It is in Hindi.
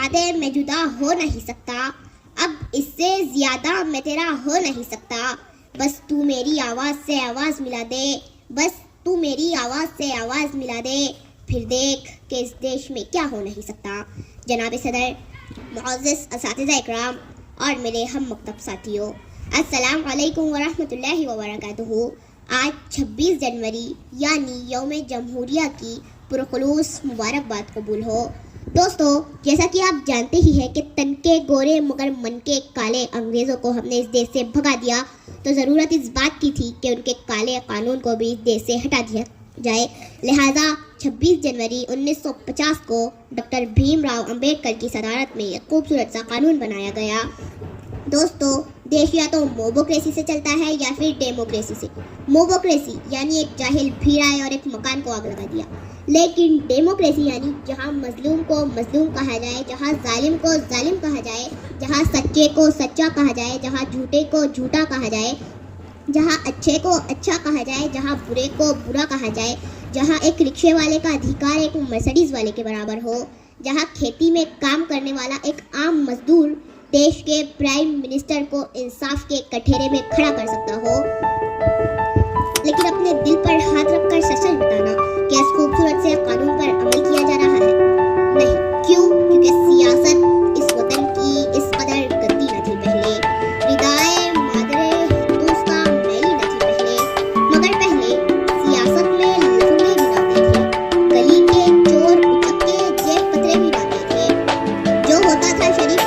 दे, मैं जुदा हो नहीं सकता, अब इससे ज्यादा मैं तेरा हो नहीं सकता, बस तू मेरी आवाज़ से आवाज़ मिला दे, बस तू मेरी आवाज़ से आवाज़ मिला दे, फिर देख कि इस देश में क्या हो नहीं सकता। जनाब सदर, मुअज़्ज़िज़ असातिज़ा इकराम और मेरे हम मकतब साथियों, अस्सलाम वालेकुम वरहमतुल्लाहि वबरकातुहू। आज 26 जनवरी यानी यौम जमहूरिया की पुरखुलूस मुबारकबाद कबूल हो। दोस्तों, जैसा कि आप जानते ही हैं कि तन के गोरे मगर मन के काले अंग्रेज़ों को हमने इस देश से भगा दिया, तो ज़रूरत इस बात की थी कि उनके काले कानून को भी इस देश से हटा दिया जाए। लिहाजा 26 जनवरी 1950 को डॉक्टर भीमराव अंबेडकर की सदारत में एक खूबसूरत सा कानून बनाया गया। दोस्तों, देश या तो मोबोक्रेसी से चलता है या फिर डेमोक्रेसी से। मोबोक्रेसी यानी एक जाहिल भीड़ आए और एक मकान को आग लगा दिया, लेकिन डेमोक्रेसी यानी जहां मजलूम को मजलूम कहा जाए, जहां जालिम को जालिम कहा जाए, जहां सच्चे को सच्चा कहा जाए, जहां झूठे को झूठा कहा जाए, जहां अच्छे को अच्छा कहा जाए, जहां बुरे को बुरा कहा जाए, जहां एक रिक्शे वाले का अधिकार एक मर्सिडीज वाले के बराबर हो, जहां खेती में काम करने वाला एक आम मजदूर देश के प्राइम मिनिस्टर को इंसाफ के कठेरे में खड़ा कर सकता हो। लेकिन अपने दिल पर हाथ रखकर सच बताना कि इस खूबसूरत से कानून पर अमल किया जा रहा है? नहीं। क्यों? क्योंकि सियासत इस वतन की इस कदर गंदी न थी पहले, रिदाए मादरे हिंदुस्ता मैली न थी पहले, मगर पहले सियासत में लफंगे भी डालते थे, गली के चोर उचक्के जेब कतरे भी डालते थे। जो होता था शरीफ